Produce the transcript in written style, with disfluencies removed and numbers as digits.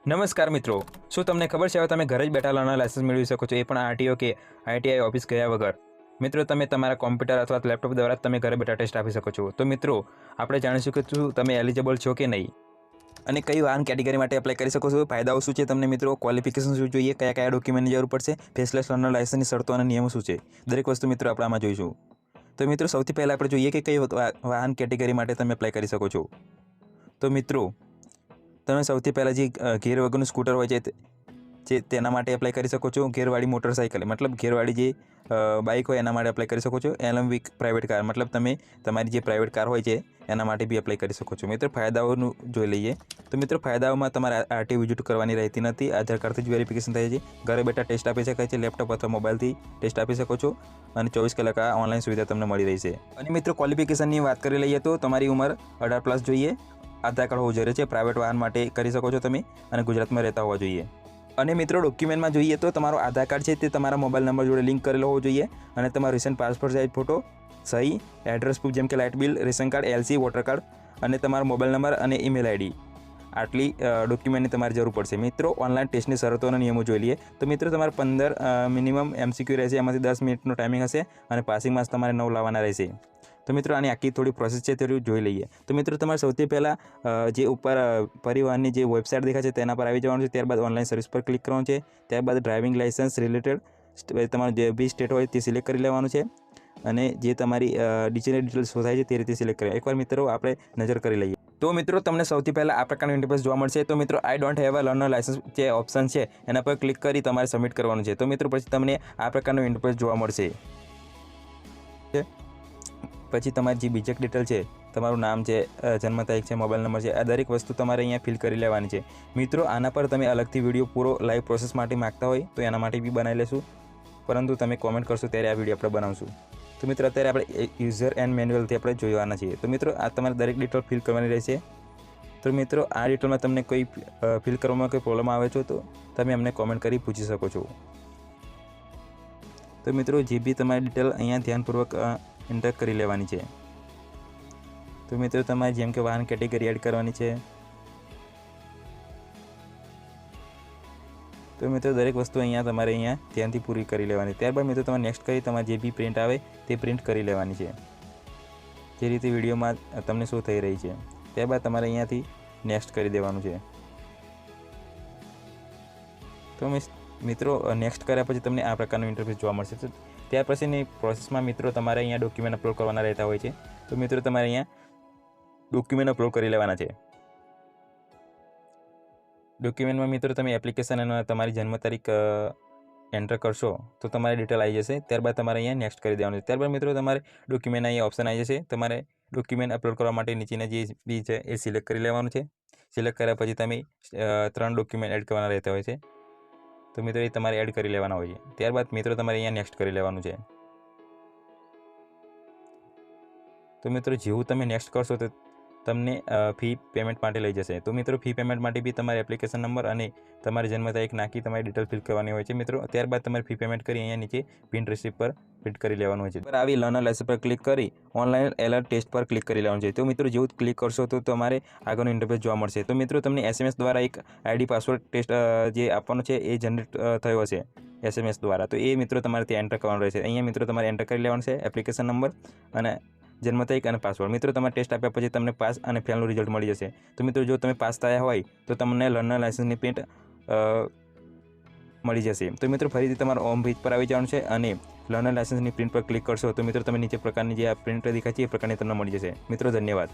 નમસ્કાર મિત્રો, શું તમને ખબર છે હવે તમે ઘરે જ બેઠા લર્નર લાયસન્સ મેળવી શકો છો, એ પણ આરટીઓ કે આઈટીઆઈ ઓફિસ ગયા વગર. મિત્રો, તમે તમારા કોમ્પ્યુટર અથવા લેપટોપ દ્વારા તમે ઘરે બેઠા ટેસ્ટ આપી શકો છો. તો મિત્રો, આપણે જાણીશું કે શું તમે એલિજિબલ છો કે નહીં અને કઈ વાહન કેટેગરી માટે એપ્લાય કરી શકો છો, ફાયદાઓ શું છે તમને મિત્રો, ક્વોલિફિકેશન શું જોઈએ, કયા કયા ડોક્યુમેન્ટની જરૂર પડશે, ફેસલેસ લર્નર લાયસન્સની શરતો અને નિયમો શું છે, દરેક વસ્તુ મિત્રો આપણે આમાં જોઈશું. તો મિત્રો, સૌથી પહેલાં આપણે જોઈએ કે કઈ વાહન કેટેગરી માટે તમે એપ્લાય કરી શકો છો. તો મિત્રો, તમે સૌથી પહેલાં જે ગેર વગરનું સ્કૂટર હોય છે તેના માટે એપ્લાય કરી શકો છો. ગેરવાળી મોટરસાઇકલ મતલબ ગેરવાળી જે બાઇક હોય એના માટે એપ્લાય કરી શકો છો. એલએમવી પ્રાઇવેટ કાર મતલબ તમે તમારી જે પ્રાઇવેટ કાર હોય છે એના માટે બી એપ્લાય કરી શકો છો. મિત્રો, ફાયદાઓનું જોઈ લઈએ. તો મિત્રો, ફાયદાઓમાં તમારે આરટીઓ વિઝિટ કરવાની રહેતી નથી. આધાર કાર્ડથી જ વેરિફિકેશન થાય છે. ઘરે બેઠા ટેસ્ટ આપી શકાય છે. લેપટોપ અથવા મોબાઈલથી ટેસ્ટ આપી શકો છો અને 24 કલાક આ ઓનલાઈન સુવિધા તમને મળી રહી છે. અને મિત્રો, ક્વોલિફિકેશનની વાત કરી લઈએ તો તમારી ઉંમર 18+ જોઈએ. આધાર કાર્ડ હોવું જરૂરી છે. પ્રાઇવેટ વાહન માટે કરી શકો છો તમે અને ગુજરાતમાં રહેતા હોવા જોઈએ. અને મિત્રો, ડોક્યુમેન્ટમાં જોઈએ તો તમારો આધાર કાર્ડ છે તે તમારા મોબાઈલ નંબર જોડે લિંક કરેલો હોવો જોઈએ અને તમારો રિસન્ટ પાસપોર્ટ સાઇઝ ફોટો, સહી, એડ્રેસ પ્રૂફ જેમ કે light bill, ration card, LC, voter card અને તમારો મોબાઈલ નંબર અને ઈમેલ આઈડી, આટલી ડોક્યુમેન્ટની તમારે જરૂર પડશે. મિત્રો, ઓનલાઈન ટેસ્ટની શરતો અને નિયમો જોઈ લઈએ. તો મિત્રો, તમારે 15 મિનિમમ MCQ રહેશે. એમાંથી 10 મિનિટનો ટાઈમિંગ હશે અને પાસિંગ માર્ક્સ તમારે 9 લાવવાના રહેશે. તો મિત્રો, આની આખી થોડી પ્રોસેસ છે તે જોઈ લઈએ. તો મિત્રો, તમારે સૌથી પહેલાં જે ઉપર પરિવહનની જે વેબસાઇટ દેખાય છે તેના પર આવી જવાનું છે. ત્યારબાદ ઓનલાઈન સર્વિસ પર ક્લિક કરવાનું છે. ત્યારબાદ ડ્રાઇવિંગ લાઇસન્સ રિલેટેડ તમારું જે બી સ્ટેટ હોય તે સિલેક્ટ કરી લેવાનું છે અને જે તમારી ડિટેલ્સ થાય છે તે રીતે સિલેક્ટ કરી. એકવાર મિત્રો આપણે નજર કરી લઈએ. તો મિત્રો, તમને સૌથી પહેલાં આ પ્રકારનું ઇન્ટરફેસ જોવા મળશે. તો મિત્રો, I don't have a learner licence જે ઓપ્શન છે એના પર ક્લિક કરી તમારે સબમિટ કરવાનું છે. તો મિત્રો, પછી તમને આ પ્રકારનું ઇન્ટરફેસ જોવા મળશે. પછી તમારી જે બીજેક ડિટેલ છે, તમારું નામ છે, જન્મ તારીખ છે, મોબાઈલ નંબર છે, આ દરેક વસ્તુ તમારે અહીંયા ફિલ કરી લેવાની છે. મિત્રો, આના પર તમે અલગથી વિડીયો પૂરો લાઈવ પ્રોસેસ માટે માગતા હોય તો એના માટે બી બનાવી લેશું, પરંતુ તમે કોમેન્ટ કરશો ત્યારે આ વિડીયો આપણે બનાવશું. તો મિત્રો, અત્યારે આપણે યુઝર એન્ડ મેન્યુઅલથી આપણે જોવાના છીએ. તો મિત્રો, આ તમારે દરેક ડિટેલ ફિલ કરવાની રહેશે. તો મિત્રો, આ ડિટેલમાં તમને કોઈ ફિલ કરવામાં કોઈ પ્રોબ્લેમ આવે છે તો તમે અમને કોમેન્ટ કરી પૂછી શકો છો. તો મિત્રો, જે બી તમારી ડિટેલ અહીંયા ધ્યાનપૂર્વક એન્ટર કરી લેવાની છે. તો મિત્રો, તમારે જેમ કે વાહન કેટેગરી એડ કરવાની છે. તો મિત્રો, દરેક વસ્તુ અહીંયા તમારે અહીંયા ધ્યાનથી પૂરી કરી લેવાની. ત્યારબાદ મિત્રો, તમારે નેક્સ્ટ કરી તમારે જે બી પ્રિન્ટ આવે તે પ્રિન્ટ કરી લેવાની છે, જે રીતે વિડીયોમાં તમને શું થઈ રહી છે. ત્યારબાદ તમારે અહીંયાથી નેક્સ્ટ કરી દેવાનું છે. તો મિત્રો, નેક્સ્ટ કર્યા પછી તમને આ પ્રકારનું ઇન્ટરફેસ જોવા મળશે. તો ત્યાર પછીની પ્રોસેસમાં મિત્રો તમારે અહીંયા ડોક્યુમેન્ટ અપલોડ કરવાના રહેતા હોય છે. તો મિત્રો, તમારે અહીંયા ડોક્યુમેન્ટ અપલોડ કરી લેવાના છે. ડોક્યુમેન્ટમાં મિત્રો તમે એપ્લિકેશન અને તમારી જન્મ તારીખ એન્ટર કરશો તો તમારી ડિટેલ આવી જશે. ત્યારબાદ તમારે અહીંયા નેક્સ્ટ કરી દેવાનું છે. ત્યારબાદ મિત્રો, તમારે ડોક્યુમેન્ટ અહીંયા ઓપ્શન આવી જશે. તમારે ડોક્યુમેન્ટ અપલોડ કરવા માટે નીચેના જે બી છે એ સિલેક્ટ કરી લેવાનું છે. સિલેક્ટ કર્યા પછી તમે 3 ડોક્યુમેન્ટ એડ કરવાના રહેતા હોય છે. તો મિત્રો, એ તમારે એડ કરી લેવાના હોય છે. ત્યારબાદ મિત્રો, તમારે અહીંયા નેક્સ્ટ કરી લેવાનું છે. તો મિત્રો, જેવું તમે નેક્સ્ટ કરશો તો તમને ફી પેમેન્ટ માટે લઈ જશે. તો મિત્રો, ફી પેમેન્ટ માટે બી તમારે એપ્લિકેશન નંબર અને તમારી જન્મ તારીખ નાખી તમારી ડિટેલ ફિલ કરવાની હોય છે. મિત્રો, ત્યારબાદ તમારે ફી પેમેન્ટ કરી અહીંયા નીચે પિન રિસિપ્ટ પર ફિટ કરી લેવાનું હોય છે. પર આવી લર્નર લાયસન્સ પર ક્લિક કરી ઓનલાઈન એલર્ટ ટેસ્ટ પર ક્લિક કરી લેવાનું છે. તો મિત્રો, જેવું ક્લિક કરશો તો તમારે આગળનું ઇન્ટરફેસ જોવા મળશે. તો મિત્રો, તમને SMS દ્વારા એક આઈડી પાસવર્ડ ટેસ્ટ જે આપવાનો છે એ જનરેટ થયો હશે SMS દ્વારા. તો એ મિત્રો તમારે ત્યાં એન્ટર કરવાનું રહેશે. અહીંયા મિત્રો તમારે એન્ટર કરી લેવાનું છે એપ્લિકેશન નંબર અને જન્મ તારીખ અને પાસવર્ડ. મિત્રો, તમારે ટેસ્ટ આપ્યા પછી તમને પાસ અને ફેલનું રિઝલ્ટ મળી જશે. તો મિત્રો, જો તમે પાસ થયા હોય તો તમને લર્નર લાયસન્સની પ્રિન્ટ મળી જશે. તો મિત્રો, ફરીથી તમારે હોમ પેજ પર આવી જવાનું છે અને લર્નર લાયસન્સની પ્રિન્ટ પર ક્લિક કરશો તો મિત્રો, તમે નીચે પ્રકારની જે આ પ્રિન્ટ દેખાય છે એ પ્રકારની તમને મળી જશે. મિત્રો, ધન્યવાદ.